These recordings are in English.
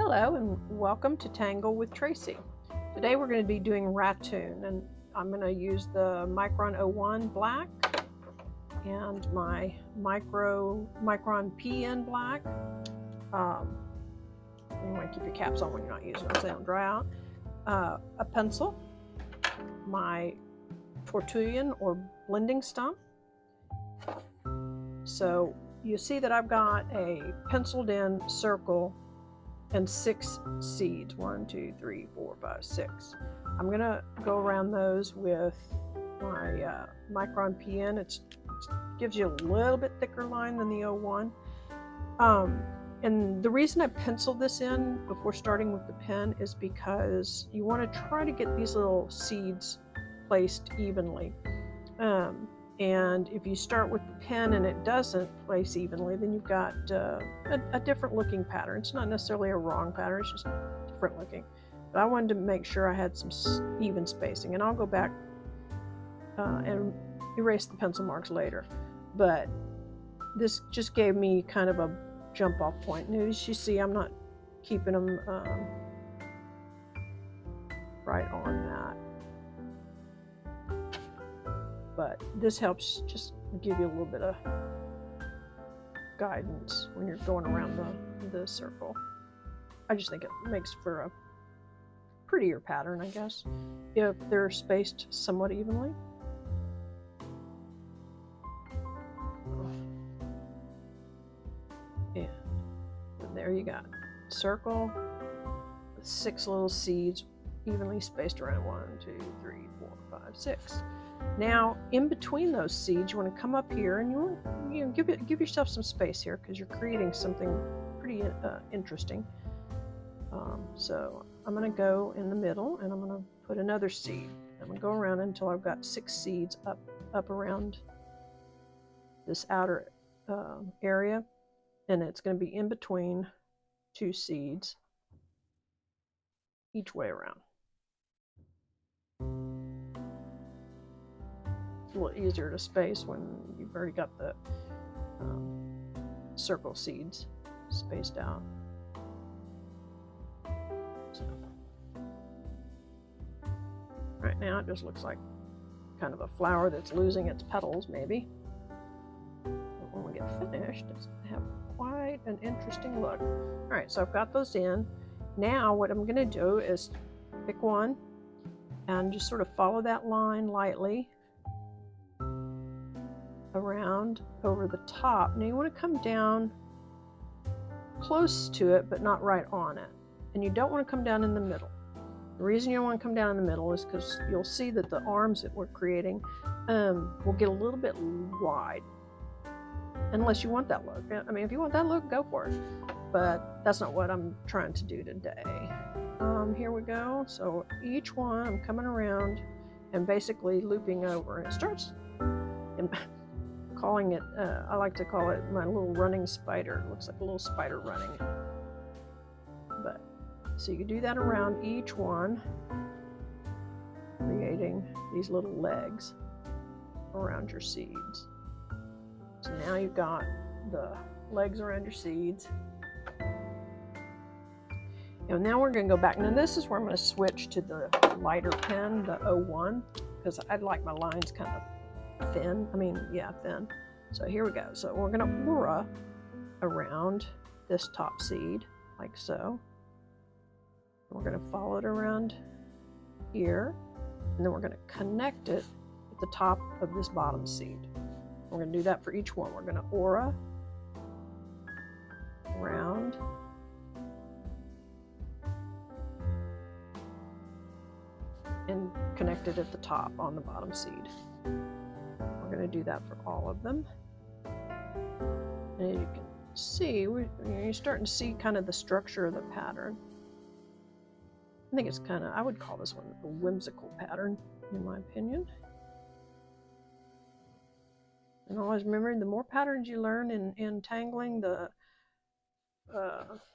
Hello and welcome to Tangle with Tracy. Today we're going to be doing Ratoon, and I'm going to use the Micron 01 black and my Micron PN black. You want to keep your caps on when you're not using them so they don't dry out. A pencil, my Tortulian or blending stump. So you see that I've got a penciled in circle and 6 seeds. 1, 2, 3, 4, 5, 6. I'm gonna go around those with my Micron PN. It gives you a little bit thicker line than the 01. And the reason I penciled this in before starting with the pen is because you want to try to get these little seeds placed evenly. And if you start with the pen and it doesn't place evenly, then you've got a different looking pattern. It's not necessarily a wrong pattern, it's just different looking. But I wanted to make sure I had some even spacing, and I'll go back and erase the pencil marks later. But this just gave me kind of a jump off point. And as you see, I'm not keeping them right on that. But this helps just give you a little bit of guidance when you're going around the circle. I just think it makes for a prettier pattern, I guess, if they're spaced somewhat evenly. And there you got circle with 6 little seeds evenly spaced around. 1, 2, 3, 4, 5, 6. Now, in between those seeds, you want to come up here and you want give yourself some space here because you're creating something pretty interesting. So I'm going to go in the middle and I'm going to put another seed. I'm going to go around until I've got 6 seeds up around this outer area, and it's going to be in between 2 seeds each way around. A little easier to space when you've already got the circle seeds spaced out. So, right now it just looks like kind of a flower that's losing its petals, maybe. But when we get finished, it's going to have quite an interesting look. All right, so I've got those in. Now what I'm going to do is pick one and just sort of follow that line lightly around over the top. Now you want to come down close to it, but not right on it. And you don't want to come down in the middle. The reason you don't want to come down in the middle is because you'll see that the arms that we're creating will get a little bit wide. Unless you want that look. I mean, if you want that look, go for it. But that's not what I'm trying to do today. Here we go. So each one, I'm coming around and basically looping over. And it starts... calling it, I like to call it my little running spider. It looks like a little spider running. But so you do that around each one, creating these little legs around your seeds. So now you've got the legs around your seeds. And now we're going to go back. Now this is where I'm going to switch to the lighter pen, the 01, because I'd like my lines kind of thin. Thin. So here we go. So we're going to aura around this top seed like so. We're going to follow it around here, and then we're going to connect it at the top of this bottom seed. We're going to do that for each one. We're going to aura around and connect it at the top on the bottom seed. We're going to do that for all of them. And as you can see, you're starting to see kind of the structure of the pattern. I think it's kind of, I would call this one a whimsical pattern, in my opinion. And always remember, the more patterns you learn in tangling, the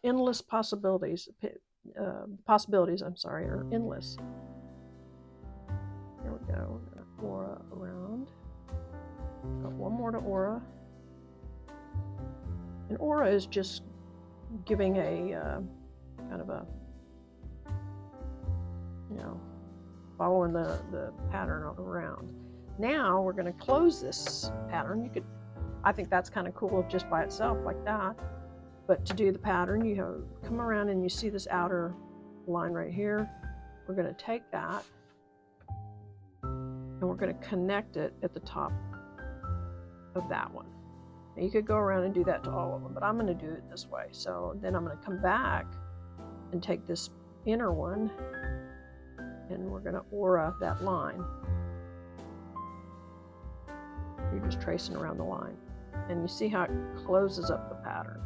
endless possibilities, are endless. Here we go. We're going to aura around. Got one more to aura. And aura is just giving a kind of a, you know, following the pattern around. Now we're going to close this pattern. You could, I think that's kind of cool just by itself like that. But to do the pattern, you come around and you see this outer line right here. We're going to take that and we're going to connect it at the top of that one. Now you could go around and do that to all of them, but I'm going to do it this way. So then I'm going to come back and take this inner one and we're going to aura that line. You're just tracing around the line. And you see how it closes up the pattern.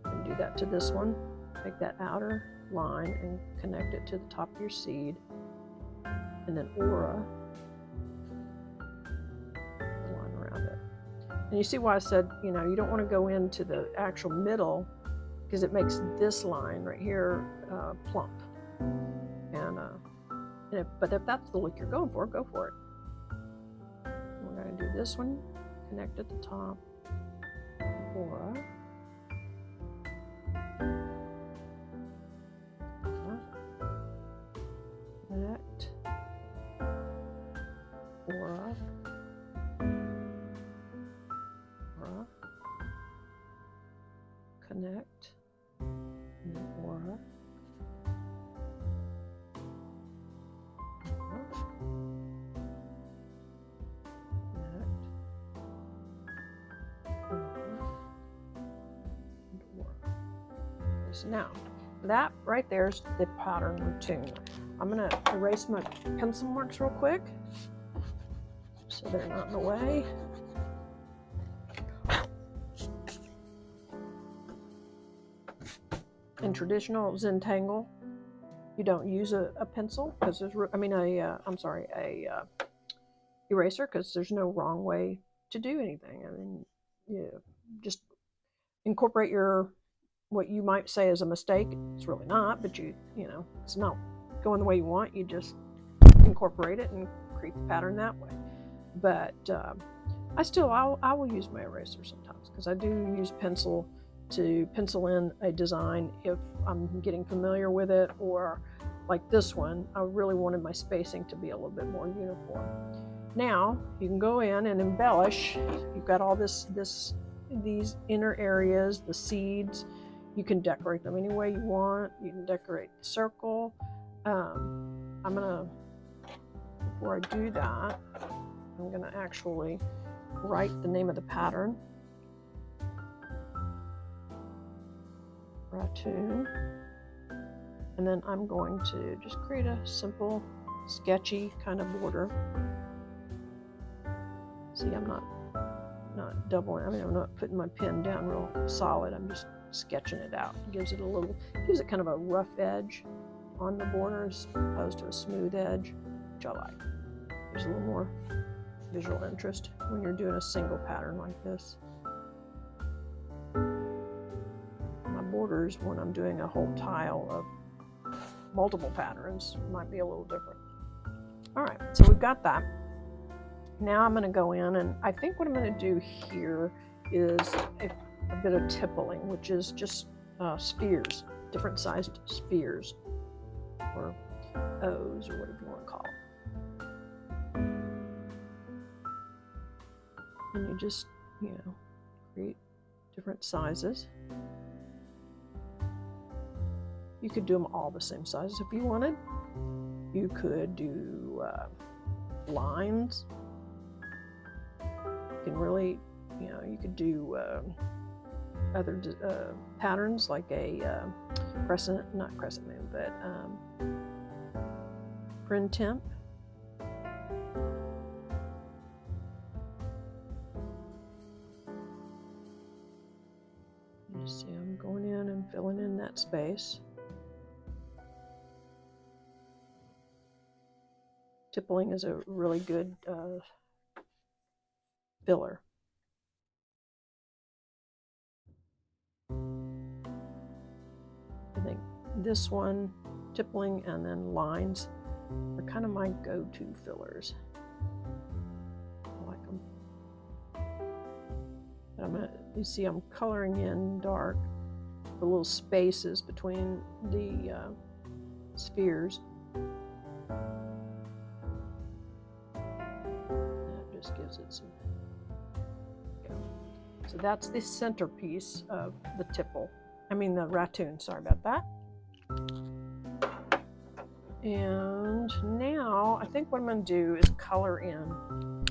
And do that to this one. Take that outer line and connect it to the top of your seed. And then aura the line around it. And you see why I said, you know, you don't want to go into the actual middle because it makes this line right here plump. But if that's the look you're going for, go for it. We're going to do this one, connect at the top, aura, connect, aura, aura, connect, and then aura. So now, that right there is the pattern Ratoon. I'm going to erase my pencil marks real quick so they're not in the way. In traditional Zen Tangle, you don't use a pencil because there's, eraser, because there's no wrong way to do anything. I mean, you just incorporate what you might say is a mistake. It's really not, but you know, it's not going the way you want. You just incorporate it and create the pattern that way. But I will use my eraser sometimes because I do use pencil to pencil in a design if I'm getting familiar with it, or like this one, I really wanted my spacing to be a little bit more uniform. Now you can go in and embellish. You've got all these inner areas, the seeds. You can decorate them any way you want. You can decorate the circle. Before I do that, I'm gonna actually write the name of the pattern. Ratoon. And then I'm going to just create a simple, sketchy kind of border. See, I'm not doubling. I mean, I'm not putting my pen down real solid. I'm just sketching it out. It gives it kind of a rough edge on the border as opposed to a smooth edge, which I like. There's a little more visual interest when you're doing a single pattern like this. My borders, when I'm doing a whole tile of multiple patterns, might be a little different. All right, so we've got that. Now I'm going to go in, and I think what I'm going to do here is a bit of tippling, which is just spheres, different sized spheres, or O's, or whatever you want to call them. And you just, create different sizes. You could do them all the same sizes if you wanted. You could do lines. You can really, you could do other patterns like a not crescent moon, but printemps. You see, I'm going in and filling in that space. Tippling is a really good filler. I think this one, tippling and then lines, are kind of my go-to fillers. I like them. But you see I'm coloring in dark the little spaces between the spheres. That just gives it some. So that's the centerpiece of the tipple. I mean the ratoon, sorry about that. And now I think what I'm going to do is color in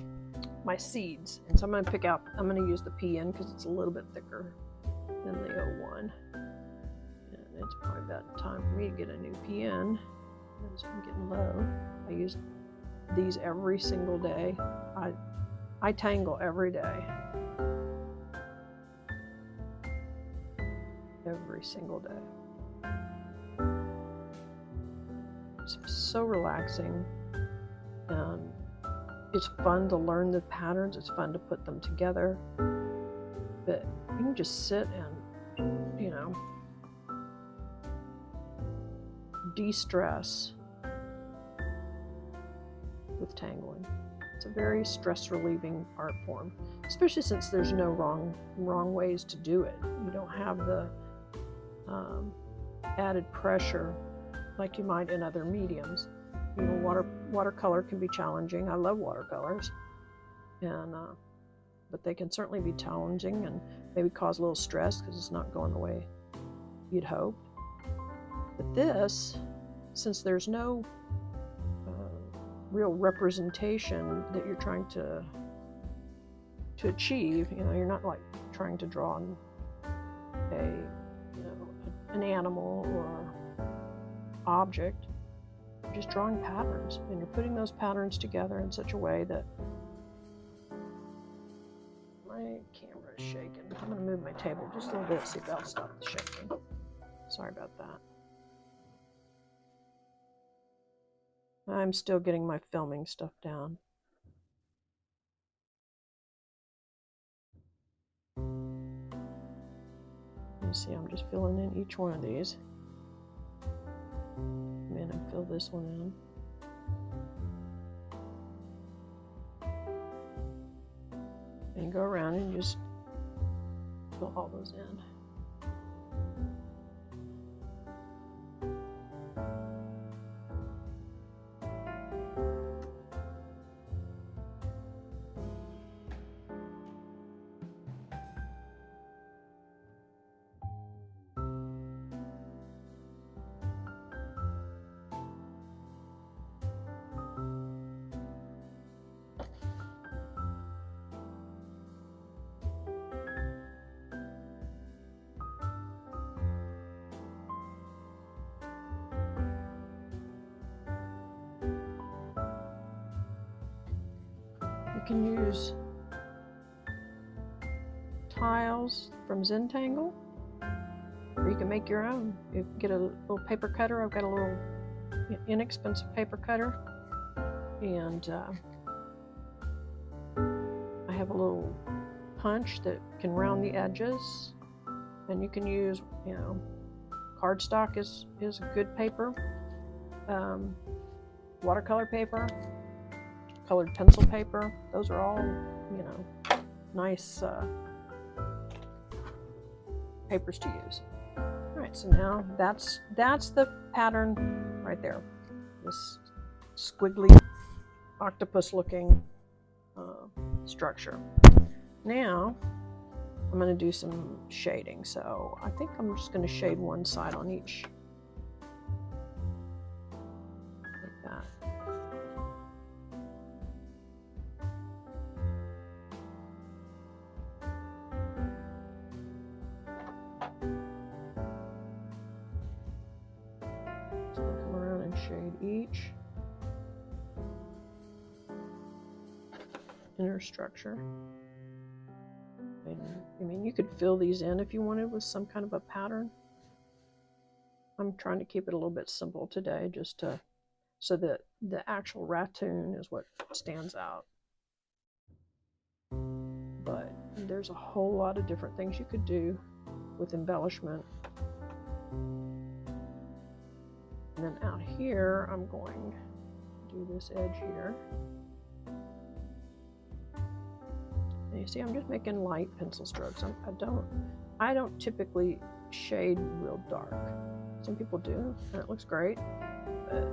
my seeds. And so I'm going to I'm going to use the PN because it's a little bit thicker than the 01. And it's probably about time for me to get a new PN as I'm getting low. I use these every single day. I tangle every day. Every single day. It's so relaxing, and it's fun to learn the patterns. It's fun to put them together, but you can just sit and, you know, de-stress with tangling. It's a very stress-relieving art form, especially since there's no wrong ways to do it. You don't have the added pressure like you might in other mediums. You know, watercolor can be challenging. I love watercolors, and but they can certainly be challenging and maybe cause a little stress because it's not going the way you'd hoped. But this, since there's no real representation that you're trying to achieve, you know, you're not like trying to draw an animal or object. You're just drawing patterns, and you're putting those patterns together in such a way that my camera is shaking. I'm going to move my table just a little bit, see if that'll stop the shaking. Sorry about that. I'm still getting my filming stuff down. You see, I'm just filling in each one of these. I'm going to fill this one in. And go around and just fill all those in. You can use tiles from Tangle, or you can make your own. You can get a little paper cutter. I've got a little inexpensive paper cutter, and I have a little punch that can round the edges, and you can use, you know, cardstock is a good paper, watercolor paper, colored pencil paper. Those are all, you know, nice papers to use. All right, so now that's the pattern right there. This squiggly octopus-looking structure. Now I'm going to do some shading. So I think I'm just going to shade one side on each. Like that. So I'll come around and shade each inner structure. And, I mean, you could fill these in if you wanted with some kind of a pattern. I'm trying to keep it a little bit simple today, just to, so that the actual ratoon is what stands out. But there's a whole lot of different things you could do with embellishment. And then out here, I'm going to do this edge here. And you see, I'm just making light pencil strokes. I don't typically shade real dark. Some people do, and it looks great, but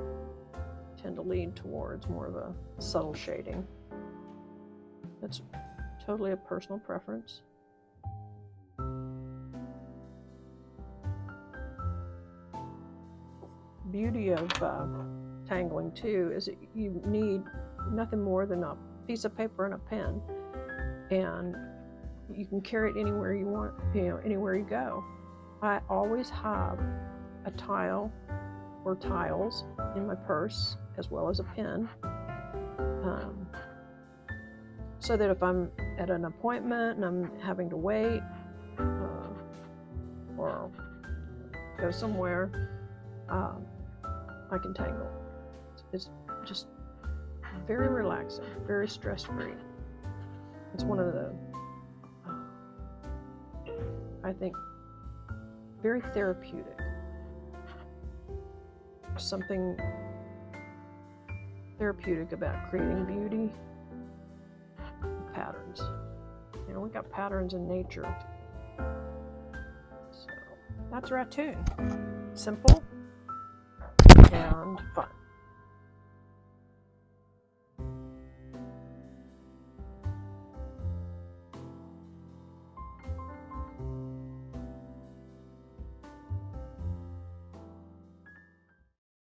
I tend to lean towards more of a subtle shading. That's totally a personal preference. Beauty of tangling too is that you need nothing more than a piece of paper and a pen, and you can carry it anywhere you want, anywhere you go. I always have a tile or tiles in my purse as well as a pen, so that if I'm at an appointment and I'm having to wait or go somewhere, I can tangle. It's just very relaxing, very stress-free. It's one of the, I think, very therapeutic. There's something therapeutic about creating beauty and patterns. We got patterns in nature. So that's Ratoon. Simple and fun.